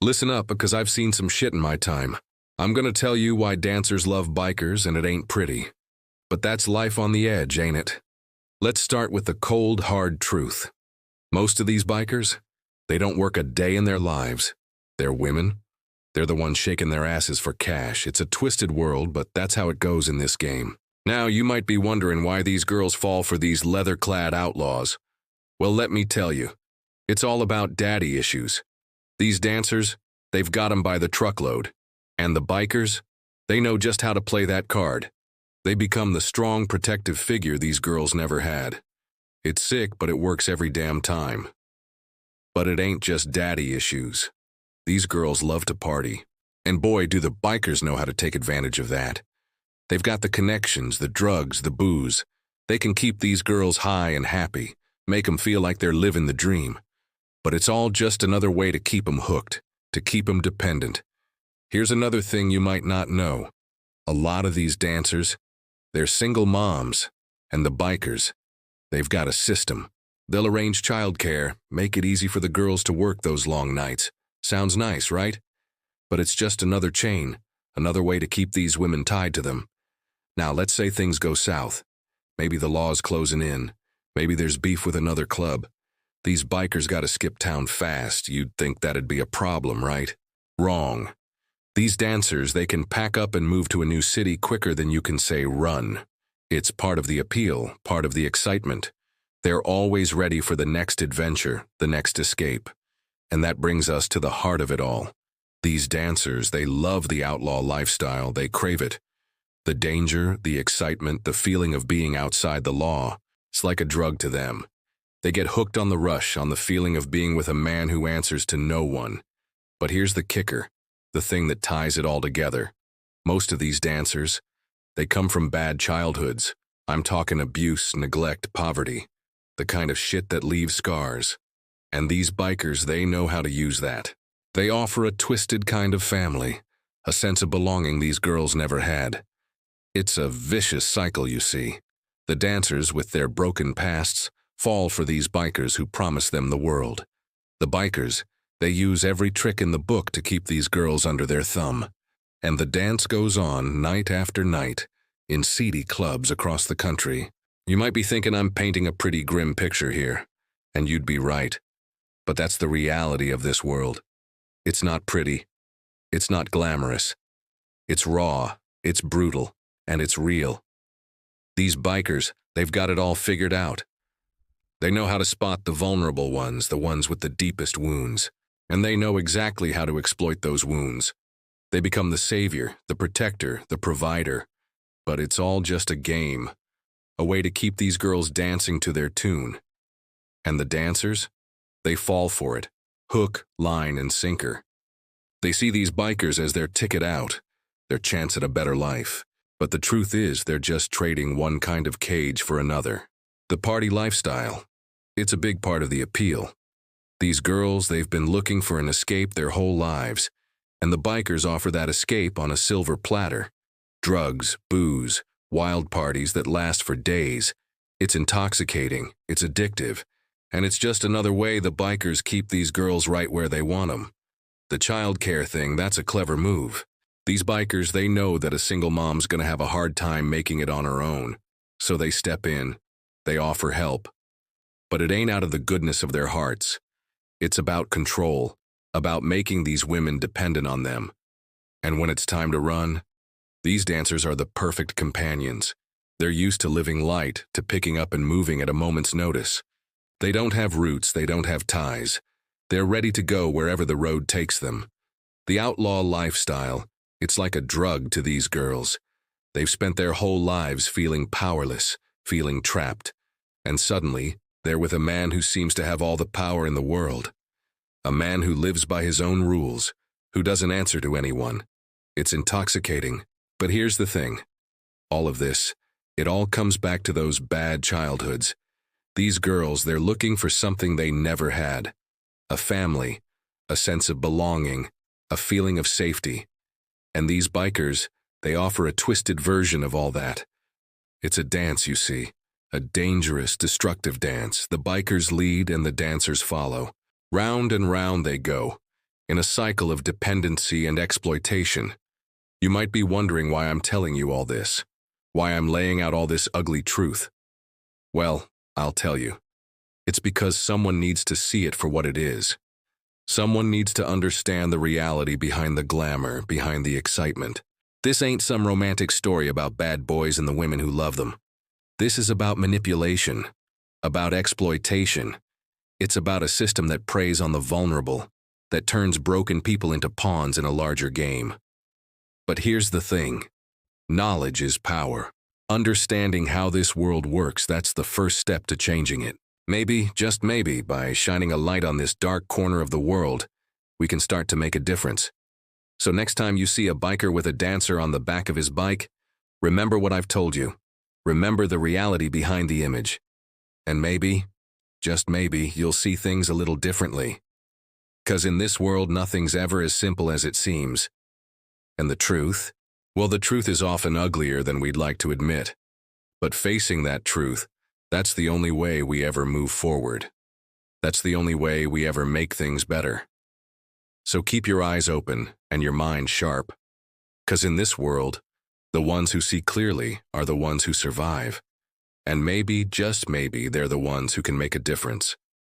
Listen up, because I've seen some shit in my time. I'm gonna tell you why dancers love bikers, and it ain't pretty. But that's life on the edge, ain't it? Let's start with the cold, hard truth. Most of these bikers, they don't work a day in their lives. They're women. They're the ones shaking their asses for cash. It's a twisted world, but that's how it goes in this game. Now, you might be wondering why these girls fall for these leather-clad outlaws. Well, let me tell you. It's all about daddy issues. These dancers, they've got 'em by the truckload. And the bikers, they know just how to play that card. They become the strong, protective figure these girls never had. It's sick, but it works every damn time. But it ain't just daddy issues. These girls love to party. And boy, do the bikers know how to take advantage of that. They've got the connections, the drugs, the booze. They can keep these girls high and happy, make 'em feel like they're living the dream. But it's all just another way to keep 'em hooked, to keep 'em dependent. Here's another thing you might not know. A lot of these dancers, they're single moms, and the bikers, they've got a system. They'll arrange childcare, make it easy for the girls to work those long nights. Sounds nice, right? But it's just another chain, another way to keep these women tied to them. Now, let's say things go south. Maybe the law's closing in. Maybe there's beef with another club. These bikers gotta skip town fast. You'd think that'd be a problem, right? Wrong. These dancers, they can pack up and move to a new city quicker than you can say run. It's part of the appeal, part of the excitement. They're always ready for the next adventure, the next escape. And that brings us to the heart of it all. These dancers, they love the outlaw lifestyle, they crave it. The danger, the excitement, the feeling of being outside the law, it's like a drug to them. They get hooked on the rush, on the feeling of being with a man who answers to no one. But here's the kicker, the thing that ties it all together. Most of these dancers, they come from bad childhoods. I'm talking abuse, neglect, poverty, the kind of shit that leaves scars. And these bikers, they know how to use that. They offer a twisted kind of family, a sense of belonging these girls never had. It's a vicious cycle, you see. The dancers, with their broken pasts, fall for these bikers who promise them the world. The bikers, they use every trick in the book to keep these girls under their thumb. And the dance goes on night after night in seedy clubs across the country. You might be thinking I'm painting a pretty grim picture here, and you'd be right. But that's the reality of this world. It's not pretty. It's not glamorous. It's raw, it's brutal, and it's real. These bikers, they've got it all figured out. They know how to spot the vulnerable ones, the ones with the deepest wounds, and they know exactly how to exploit those wounds. They become the savior, the protector, the provider. But it's all just a game, a way to keep these girls dancing to their tune. And the dancers, they fall for it, hook, line, and sinker. They see these bikers as their ticket out, their chance at a better life. But the truth is, they're just trading one kind of cage for another. The party lifestyle, it's a big part of the appeal. These girls, they've been looking for an escape their whole lives, and the bikers offer that escape on a silver platter. Drugs, booze, wild parties that last for days. It's intoxicating, it's addictive, and it's just another way the bikers keep these girls right where they want them. The child care thing, that's a clever move. These bikers, they know that a single mom's gonna have a hard time making it on her own, so they step in, they offer help. But it ain't out of the goodness of their hearts. It's about control, about making these women dependent on them. And when it's time to run, these dancers are the perfect companions. They're used to living light, to picking up and moving at a moment's notice. They don't have roots, they don't have ties. They're ready to go wherever the road takes them. The outlaw lifestyle, it's like a drug to these girls. They've spent their whole lives feeling powerless, feeling trapped. And suddenly, they're with a man who seems to have all the power in the world. A man who lives by his own rules, who doesn't answer to anyone. It's intoxicating. But here's the thing. All of this, it all comes back to those bad childhoods. These girls, they're looking for something they never had. A family, a sense of belonging, a feeling of safety. And these bikers, they offer a twisted version of all that. It's a dance, you see. A dangerous, destructive dance. The bikers lead and the dancers follow. Round and round they go. in a cycle of dependency and exploitation. You might be wondering why I'm telling you all this, why I'm laying out all this ugly truth. Well, I'll tell you. It's because someone needs to see it for what it is. Someone needs to understand the reality behind the glamour, behind the excitement. This ain't some romantic story about bad boys and the women who love them. This is about manipulation, about exploitation. It's about a system that preys on the vulnerable, that turns broken people into pawns in a larger game. But here's the thing. Knowledge is power. Understanding how this world works, that's the first step to changing it. Maybe, just maybe, by shining a light on this dark corner of the world, we can start to make a difference. So next time you see a biker with a dancer on the back of his bike, remember what I've told you. Remember the reality behind the image. And maybe, just maybe, you'll see things a little differently. 'Cause in this world, nothing's ever as simple as it seems. And the truth? Well, the truth is often uglier than we'd like to admit. But facing that truth, that's the only way we ever move forward. That's the only way we ever make things better. So keep your eyes open and your mind sharp. 'Cause in this world, the ones who see clearly are the ones who survive. And maybe, just maybe, they're the ones who can make a difference.